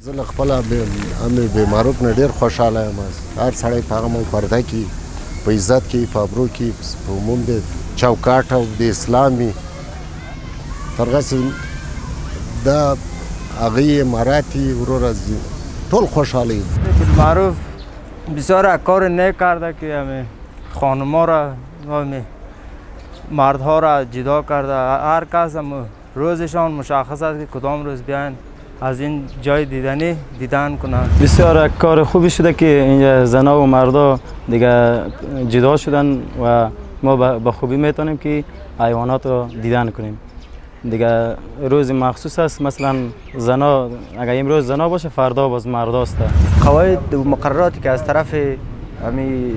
زه له خپله امر بالمعروف نه ډېر خوشحاله یم. هر سړی په هغه باندې پرده کړي، په عزت کې، په ابرو کې، په عموم د چوکاټ او د اسلام وي. تر هغسې دا هغه اماراتی وروره ټول خوشحاله یم. بالمعروف بسیار کار نیک کرده که همه خانم‌ها را مردها را جدا کرده. هر کس هم روزشان مشخص است که کدام روز بیاین از این جای دیدنی دیدن کنند. بسیار کار خوبی شده که اینجا زنها و مردا دیگه جدا شدن و ما به خوبی میتونیم که حیوانات رو دیدن کنیم. دیگه روز مخصوص است، مثلا زنا اگر امروز زنا باشه فردا باز مرداست. قواعد و مقرراتی که از طرف همی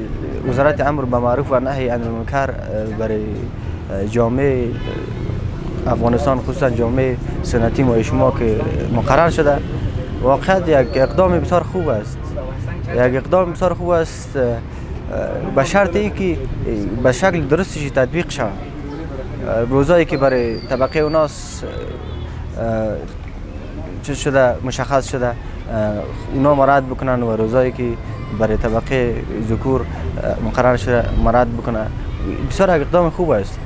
وزارت امر بالمعروف و نهی عن المنکر برای جامعه افغانستان خصوصا جامعه سنتی ما شما که مقرر شده واقعا یک اقدام بسیار خوب است. یک اقدام بسیار خوب است به شرط ای که به شکل درستش تطبیق شود. روزایی که برای طبقه اوناس چیز شده مشخص شده اونا مراد بکنن و روزایی که برای طبقه ذکور مقرر شده مراد بکنن. بسیار اقدام خوب است.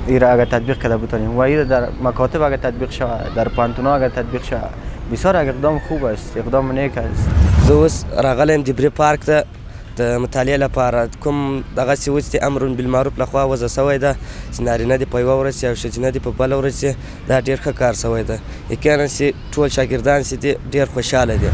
ایره اگر تطبیق کرده بتونیم و ایره در مکاتب اگر تطبیق شود، در پانتونا اگر تطبیق شود، بسیار اقدام خوب است، اقدام نیک است. زه اوس راغلی یم دبرې پارک ته د مطالعې لپاره. کوم دغسې اوس د امر بالمعروف لخوا وضع شوی ده چې نارینه دې په یوه ورځ او ښځینه دې په بله ورځ دا ډېر ښه کار شوی ده. یقینا چې ټول شاګردان چې دي ډېر خوشحاله دي.